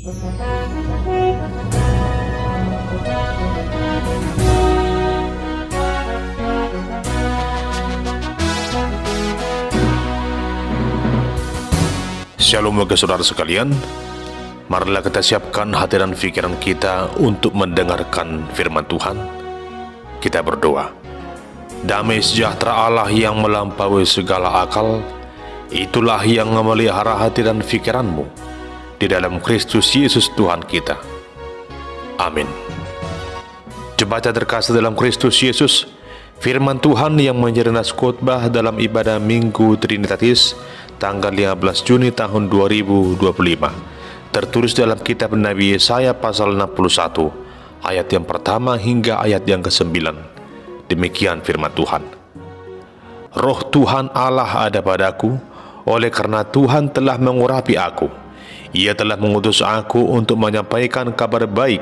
Shalom bagi saudara sekalian, marilah kita siapkan hati dan pikiran kita untuk mendengarkan firman Tuhan. Kita berdoa. Damai sejahtera Allah yang melampaui segala akal, itulah yang memelihara hati dan pikiranmu di dalam Kristus Yesus Tuhan kita. Amin. Jemaat terkasih dalam Kristus Yesus, firman Tuhan yang menjadi nas khotbah dalam ibadah Minggu Trinitatis tanggal 15 Juni tahun 2025 tertulis dalam kitab Nabi Yesaya pasal 61 ayat yang pertama hingga ayat yang ke-9. Demikian firman Tuhan. Roh Tuhan Allah ada padaku, oleh karena Tuhan telah mengurapi aku. Ia telah mengutus aku untuk menyampaikan kabar baik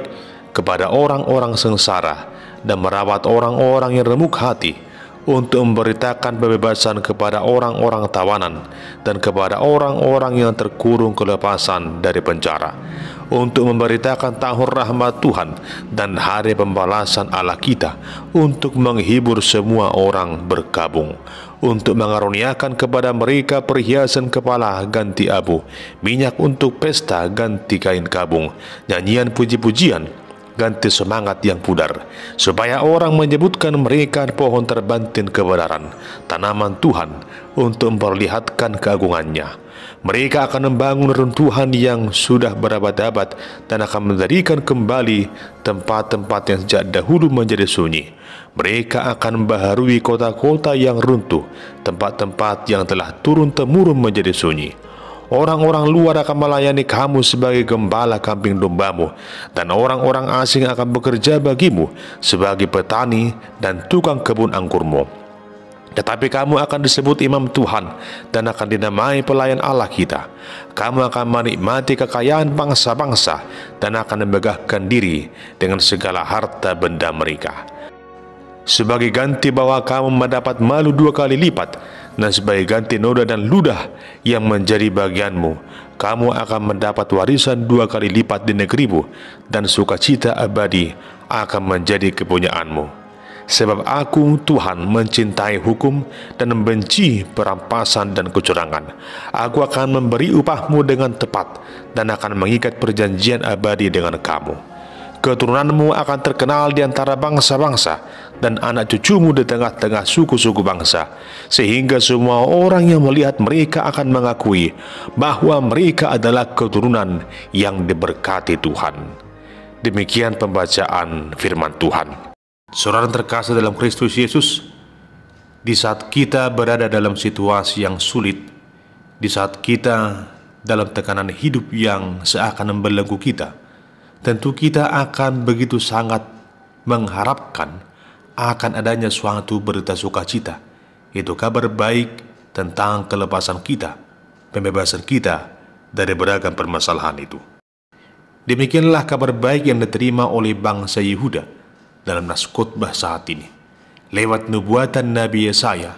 kepada orang-orang sengsara dan merawat orang-orang yang remuk hati, untuk memberitakan pembebasan kepada orang-orang tawanan dan kepada orang-orang yang terkurung kelepasan dari penjara, untuk memberitakan tahun rahmat Tuhan dan hari pembalasan Allah kita, untuk menghibur semua orang berkabung, untuk mengaruniakan kepada mereka perhiasan kepala ganti abu, minyak untuk pesta ganti kain kabung, nyanyian puji-pujian ganti semangat yang pudar, supaya orang menyebutkan mereka pohon terbantin kebenaran, tanaman Tuhan, untuk memperlihatkan keagungannya. Mereka akan membangun runtuhan yang sudah berabad-abad dan akan mendirikan kembali tempat-tempat yang sejak dahulu menjadi sunyi. Mereka akan membaharui kota-kota yang runtuh, tempat-tempat yang telah turun-temurun menjadi sunyi. Orang-orang luar akan melayani kamu sebagai gembala kambing dombamu, dan orang-orang asing akan bekerja bagimu sebagai petani dan tukang kebun anggurmu. Tetapi kamu akan disebut imam Tuhan dan akan dinamai pelayan Allah kita. Kamu akan menikmati kekayaan bangsa-bangsa dan akan memegahkan diri dengan segala harta benda mereka. Sebagai ganti bahwa kamu mendapat malu 2 kali lipat, dan sebagai ganti noda dan ludah yang menjadi bagianmu, kamu akan mendapat warisan 2 kali lipat di negerimu, dan sukacita abadi akan menjadi kepunyaanmu. Sebab aku, Tuhan, mencintai hukum dan membenci perampasan dan kecurangan. Aku akan memberi upahmu dengan tepat dan akan mengikat perjanjian abadi dengan kamu. Keturunanmu akan terkenal di antara bangsa-bangsa, dan anak cucumu di tengah-tengah suku-suku bangsa, sehingga semua orang yang melihat mereka akan mengakui bahwa mereka adalah keturunan yang diberkati Tuhan. Demikian pembacaan firman Tuhan. Saudara terkasih dalam Kristus Yesus, di saat kita berada dalam situasi yang sulit, di saat kita dalam tekanan hidup yang seakan membelenggu kita, tentu kita akan begitu sangat mengharapkan akan adanya suatu berita sukacita, yaitu kabar baik tentang kelepasan kita, pembebasan kita dari beragam permasalahan itu. Demikianlah kabar baik yang diterima oleh bangsa Yehuda dalam nas khotbah saat ini. Lewat nubuatan Nabi Yesaya,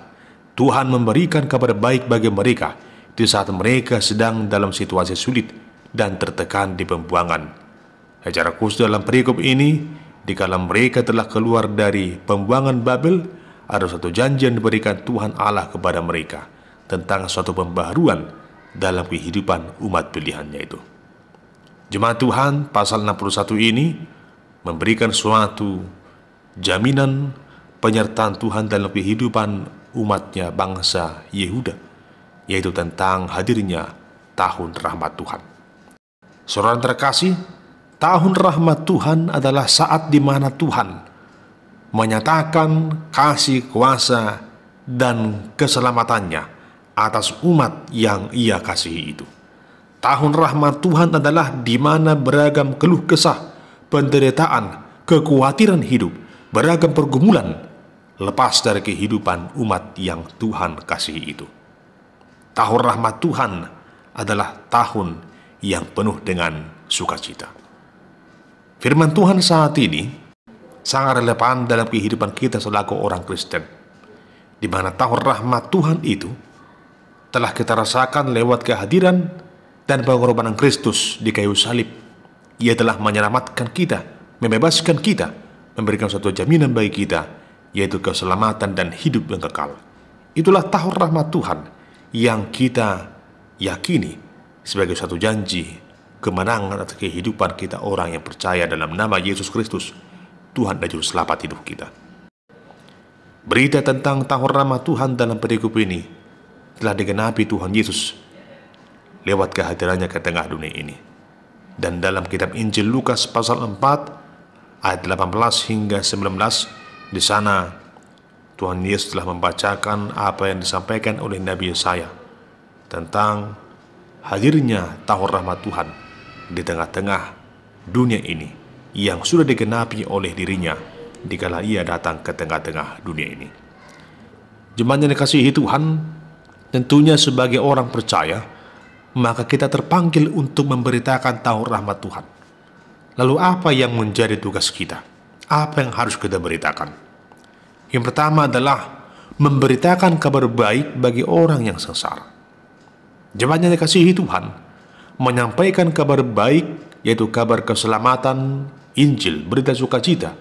Tuhan memberikan kabar baik bagi mereka di saat mereka sedang dalam situasi sulit dan tertekan di pembuangan. Secara khusus dalam perikop ini, dikala mereka telah keluar dari pembuangan Babel, ada suatu janji yang diberikan Tuhan Allah kepada mereka tentang suatu pembaharuan dalam kehidupan umat pilihannya itu. Jemaat Tuhan, pasal 61 ini memberikan suatu jaminan penyertaan Tuhan dalam kehidupan umatnya bangsa Yehuda, yaitu tentang hadirnya tahun rahmat Tuhan. Saudara terkasih, tahun rahmat Tuhan adalah saat di mana Tuhan menyatakan kasih, kuasa, dan keselamatannya atas umat yang Ia kasihi itu. Tahun rahmat Tuhan adalah di mana beragam keluh kesah, penderitaan, kekhawatiran hidup, beragam pergumulan lepas dari kehidupan umat yang Tuhan kasihi itu. Tahun rahmat Tuhan adalah tahun yang penuh dengan sukacita. Firman Tuhan saat ini sangat relevan dalam kehidupan kita selaku orang Kristen, di mana tahun rahmat Tuhan itu telah kita rasakan lewat kehadiran dan pengorbanan Kristus di kayu salib Ia telah menyelamatkan kita, membebaskan kita, memberikan suatu jaminan bagi kita, yaitu keselamatan dan hidup yang kekal. Itulah tahun rahmat Tuhan yang kita yakini sebagai suatu janji kemenangan atas kehidupan kita orang yang percaya dalam nama Yesus Kristus, Tuhan dan Juru Selamat hidup kita. Berita tentang tahun rahmat Tuhan dalam perikop ini telah digenapi Tuhan Yesus lewat kehadirannya ke tengah dunia ini. Dan dalam kitab Injil Lukas pasal 4 ayat 18 hingga 19, di sana Tuhan Yesus telah membacakan apa yang disampaikan oleh Nabi Yesaya tentang hadirnya tahun rahmat Tuhan di tengah-tengah dunia ini yang sudah digenapi oleh dirinya dikala ia datang ke tengah-tengah dunia ini. Jemaat yang dikasihi Tuhan, tentunya sebagai orang percaya, maka kita terpanggil untuk memberitakan tahun rahmat Tuhan. Lalu apa yang menjadi tugas kita? Apa yang harus kita beritakan? Yang pertama adalah memberitakan kabar baik bagi orang yang sengsara. Jemaat yang dikasihi Tuhan, menyampaikan kabar baik, yaitu kabar keselamatan, Injil, berita sukacita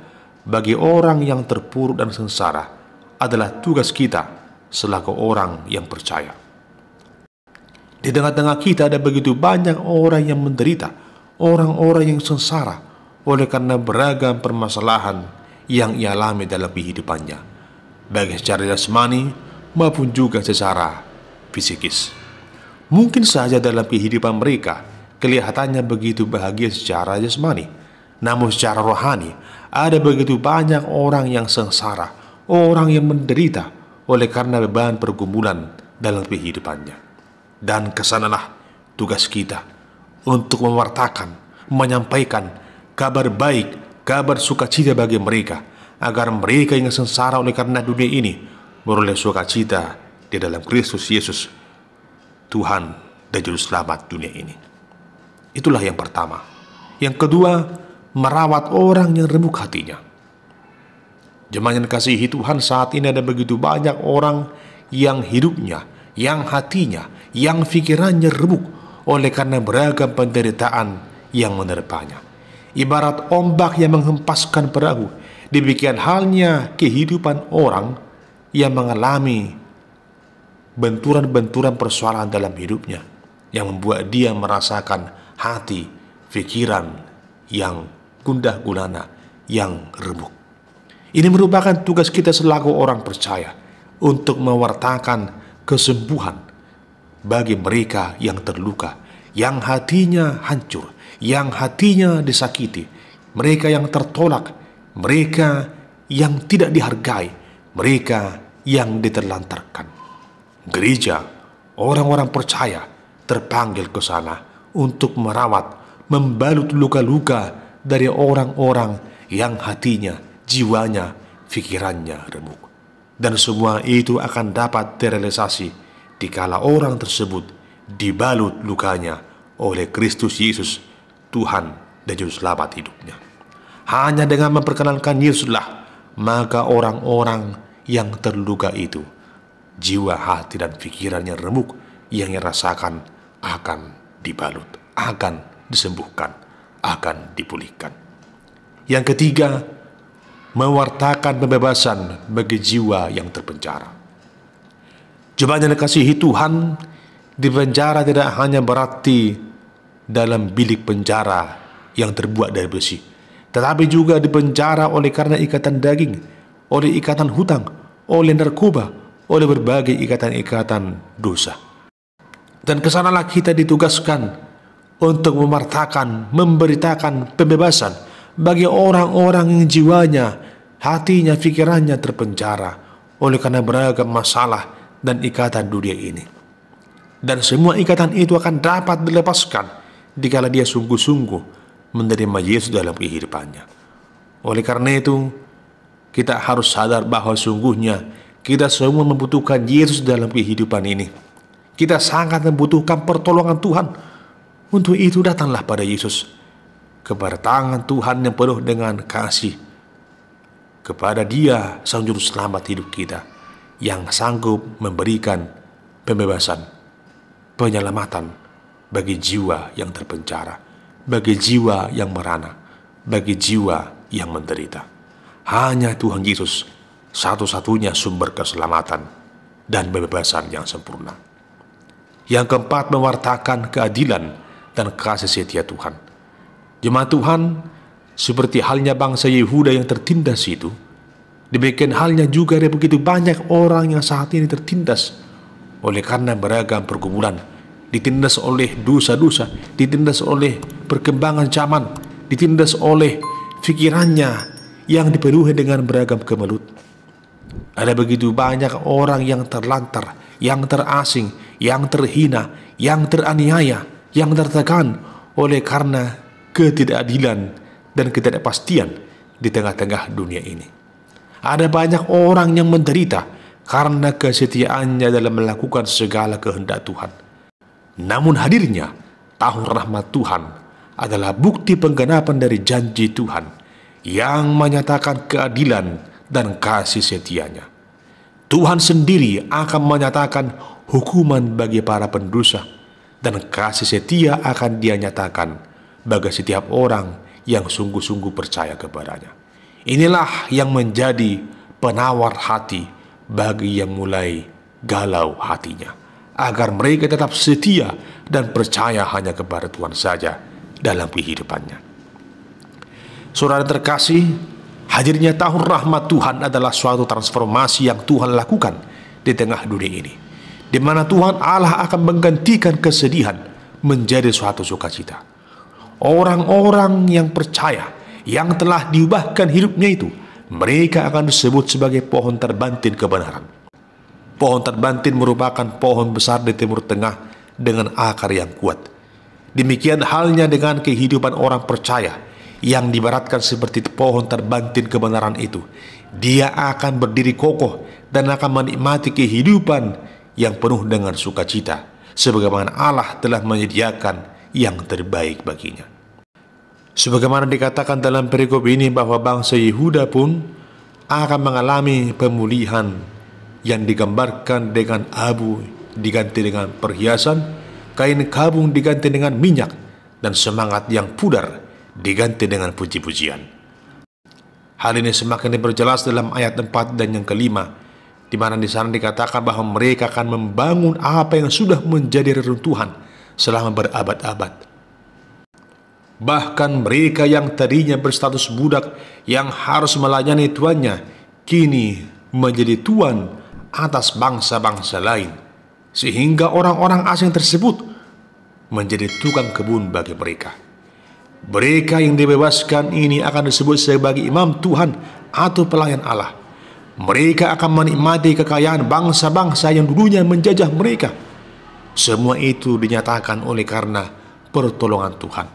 bagi orang yang terpuruk dan sengsara adalah tugas kita selaku orang yang percaya. Di tengah-tengah kita ada begitu banyak orang yang menderita, orang-orang yang sengsara oleh karena beragam permasalahan yang ia alami dalam kehidupannya, baik secara jasmani maupun juga secara fisikis. Mungkin saja dalam kehidupan mereka kelihatannya begitu bahagia secara jasmani, namun secara rohani ada begitu banyak orang yang sengsara, orang yang menderita oleh karena beban pergumulan dalam kehidupannya. Dan kesanalah tugas kita untuk mewartakan, menyampaikan kabar baik, kabar sukacita bagi mereka, agar mereka yang sengsara oleh karena dunia ini beroleh sukacita di dalam Kristus Yesus, Tuhan dan Juru Selamat dunia ini. Itulah yang pertama. Yang kedua, merawat orang yang remuk hatinya. Jemaat yang dikasihi Tuhan, saat ini ada begitu banyak orang yang hidupnya, yang hatinya, yang pikirannya remuk oleh karena beragam penderitaan yang menerpanya. Ibarat ombak yang menghempaskan perahu, demikian halnya kehidupan orang yang mengalami benturan-benturan persoalan dalam hidupnya yang membuat dia merasakan hati, pikiran yang gundah gulana, yang remuk. Ini merupakan tugas kita selaku orang percaya untuk mewartakan kesembuhan bagi mereka yang terluka, yang hatinya hancur, yang hatinya disakiti, mereka yang tertolak, mereka yang tidak dihargai, mereka yang diterlantarkan. Gereja, orang-orang percaya terpanggil ke sana untuk merawat, membalut luka-luka dari orang-orang yang hatinya, jiwanya, pikirannya remuk. Dan semua itu akan dapat terrealisasi dikala orang tersebut dibalut lukanya oleh Kristus Yesus, Tuhan dan Juru Selamat hidupnya. Hanya dengan memperkenalkan Yesuslah, maka orang-orang yang terluka itu, jiwa, hati, dan pikirannya remuk yang ia rasakan akan dibalut, akan disembuhkan, akan dipulihkan. Yang ketiga, mewartakan pembebasan bagi jiwa yang terpenjara. Jemaat yang dikasihi Tuhan, di penjara tidak hanya berarti dalam bilik penjara yang terbuat dari besi, tetapi juga di penjara oleh karena ikatan daging, oleh ikatan hutang, oleh narkoba, oleh berbagai ikatan-ikatan dosa. Dan kesanalah kita ditugaskan untuk mewartakan, memberitakan pembebasan bagi orang-orang yang jiwanya, hatinya, pikirannya terpenjara oleh karena beragam masalah dan ikatan dunia ini. Dan semua ikatan itu akan dapat dilepaskan dikala dia sungguh-sungguh menerima Yesus dalam kehidupannya. Oleh karena itu, kita harus sadar bahwa sungguhnya kita semua membutuhkan Yesus dalam kehidupan ini. Kita sangat membutuhkan pertolongan Tuhan. Untuk itu datanglah pada Yesus, kepada tangan Tuhan yang penuh dengan kasih, kepada Dia Sang Juru Selamat hidup kita, yang sanggup memberikan pembebasan, penyelamatan bagi jiwa yang terpenjara, bagi jiwa yang merana, bagi jiwa yang menderita. Hanya Tuhan Yesus satu-satunya sumber keselamatan dan kebebasan yang sempurna. Yang keempat, mewartakan keadilan dan kasih setia Tuhan. Jemaat Tuhan, seperti halnya bangsa Yehuda yang tertindas itu, demikian halnya juga ada begitu banyak orang yang saat ini tertindas oleh karena beragam pergumulan, ditindas oleh dosa-dosa, ditindas oleh perkembangan zaman, ditindas oleh pikirannya yang dipenuhi dengan beragam kemelut. Ada begitu banyak orang yang terlantar, yang terasing, yang terhina, yang teraniaya, yang tertekan oleh karena ketidakadilan dan ketidakpastian di tengah-tengah dunia ini. Ada banyak orang yang menderita karena kesetiaannya dalam melakukan segala kehendak Tuhan. Namun hadirnya tahun rahmat Tuhan adalah bukti penggenapan dari janji Tuhan yang menyatakan keadilan dan kasih setianya. Tuhan sendiri akan menyatakan hukuman bagi para pendosa, dan kasih setia akan Dia nyatakan bagi setiap orang yang sungguh-sungguh percaya kepadanya. Inilah yang menjadi penawar hati bagi yang mulai galau hatinya, agar mereka tetap setia dan percaya hanya kepada Tuhan saja dalam kehidupannya. Saudara terkasih, hadirnya tahun rahmat Tuhan adalah suatu transformasi yang Tuhan lakukan di tengah dunia ini, di mana Tuhan Allah akan menggantikan kesedihan menjadi suatu sukacita. Orang-orang yang percaya, yang telah diubahkan hidupnya itu, mereka akan disebut sebagai pohon terbantin kebenaran. Pohon terbantin merupakan pohon besar di Timur Tengah dengan akar yang kuat. Demikian halnya dengan kehidupan orang percaya yang diibaratkan seperti pohon terbantin kebenaran itu. Dia akan berdiri kokoh dan akan menikmati kehidupan yang penuh dengan sukacita, sebagaimana Allah telah menyediakan yang terbaik baginya. Sebagaimana dikatakan dalam perikop ini bahwa bangsa Yehuda pun akan mengalami pemulihan yang digambarkan dengan abu diganti dengan perhiasan, kain kabung diganti dengan minyak, dan semangat yang pudar diganti dengan puji-pujian. Hal ini semakin diperjelas dalam ayat 4 dan yang kelima, di mana di sana dikatakan bahwa mereka akan membangun apa yang sudah menjadi reruntuhan selama berabad-abad. Bahkan mereka yang tadinya berstatus budak yang harus melayani tuannya, kini menjadi tuan atas bangsa-bangsa lain, sehingga orang-orang asing tersebut menjadi tukang kebun bagi mereka. Mereka yang dibebaskan ini akan disebut sebagai imam Tuhan atau pelayan Allah. Mereka akan menikmati kekayaan bangsa-bangsa yang dulunya menjajah mereka. Semua itu dinyatakan oleh karena pertolongan Tuhan.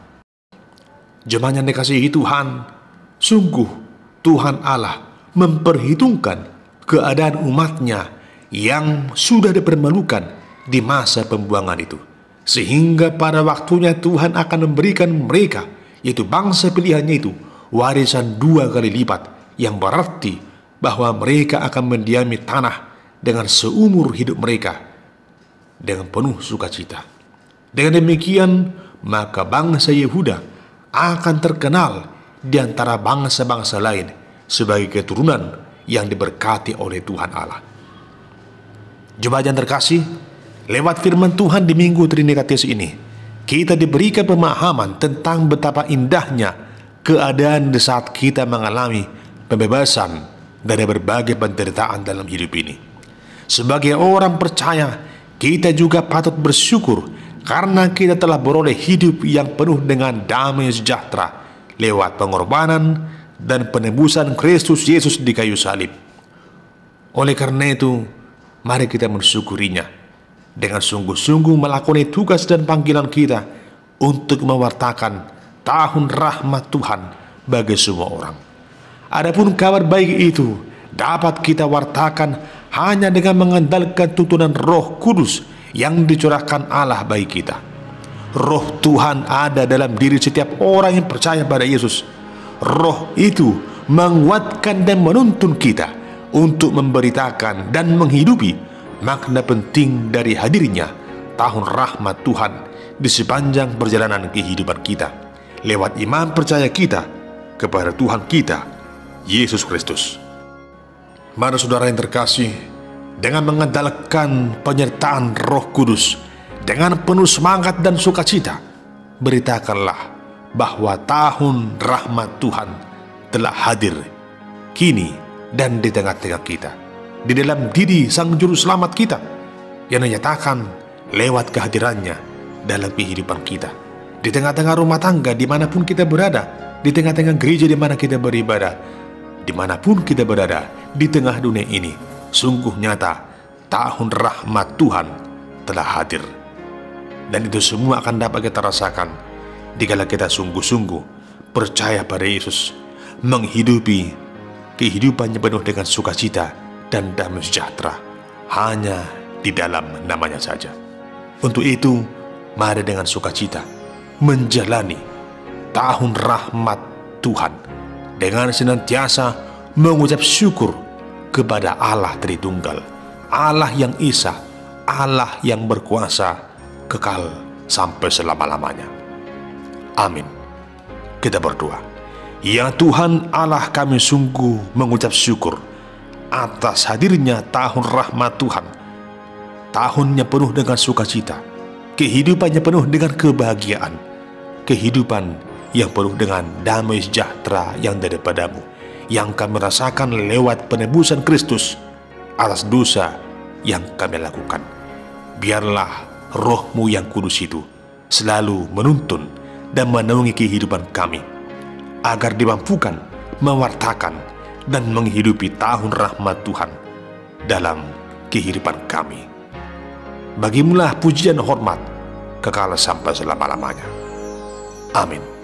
Jemaat yang dikasihi Tuhan, sungguh Tuhan Allah memperhitungkan keadaan umatnya yang sudah dipermalukan di masa pembuangan itu, sehingga pada waktunya Tuhan akan memberikan mereka, yaitu bangsa pilihannya itu, warisan 2 kali lipat, yang berarti bahwa mereka akan mendiami tanah dengan seumur hidup mereka dengan penuh sukacita. Dengan demikian, maka bangsa Yehuda akan terkenal di antara bangsa-bangsa lain sebagai keturunan yang diberkati oleh Tuhan Allah. Jemaat yang terkasih, lewat firman Tuhan di Minggu Trinitatis ini, kita diberikan pemahaman tentang betapa indahnya keadaan di saat kita mengalami pembebasan dari berbagai penderitaan dalam hidup ini. Sebagai orang percaya, kita juga patut bersyukur karena kita telah beroleh hidup yang penuh dengan damai sejahtera lewat pengorbanan dan penebusan Kristus Yesus di kayu salib. Oleh karena itu, mari kita mensyukurinya dengan sungguh-sungguh melakoni tugas dan panggilan kita untuk mewartakan tahun rahmat Tuhan bagi semua orang. Adapun kabar baik itu dapat kita wartakan hanya dengan mengandalkan tuntunan Roh Kudus yang dicurahkan Allah bagi kita. Roh Tuhan ada dalam diri setiap orang yang percaya pada Yesus. Roh itu menguatkan dan menuntun kita untuk memberitakan dan menghidupi makna penting dari hadirnya tahun rahmat Tuhan di sepanjang perjalanan kehidupan kita, lewat iman percaya kita kepada Tuhan kita, Yesus Kristus. Mari saudara yang terkasih, dengan mengandalkan penyertaan Roh Kudus, dengan penuh semangat dan sukacita, beritakanlah bahwa tahun rahmat Tuhan telah hadir kini dan di tengah-tengah kita, di dalam diri Sang Juru Selamat kita, yang menyatakan lewat kehadirannya dalam kehidupan kita, di tengah-tengah rumah tangga dimanapun kita berada, di tengah-tengah gereja di mana kita beribadah, dimanapun kita berada di tengah dunia ini. Sungguh nyata tahun rahmat Tuhan telah hadir, dan itu semua akan dapat kita rasakan dikala kita sungguh-sungguh percaya pada Yesus, menghidupi kehidupannya penuh dengan sukacita dan damai sejahtera hanya di dalam namanya saja. Untuk itu, mari dengan sukacita menjalani tahun rahmat Tuhan dengan senantiasa mengucap syukur kepada Allah Tritunggal, Allah yang esa, Allah yang berkuasa kekal sampai selama-lamanya. Amin. Kita berdoa. Ya Tuhan Allah, kami sungguh mengucap syukur atas hadirnya tahun rahmat Tuhan, tahunnya penuh dengan sukacita, kehidupannya penuh dengan kebahagiaan, kehidupan yang penuh dengan damai sejahtera yang daripadamu, yang kami rasakan lewat penebusan Kristus atas dosa yang kami lakukan. Biarlah Roh-Mu yang kudus itu selalu menuntun dan menaungi kehidupan kami, agar dimampukan mewartakan dan menghidupi tahun rahmat Tuhan dalam kehidupan kami. Bagimulah pujian hormat kekal sampai selama-lamanya. Amin.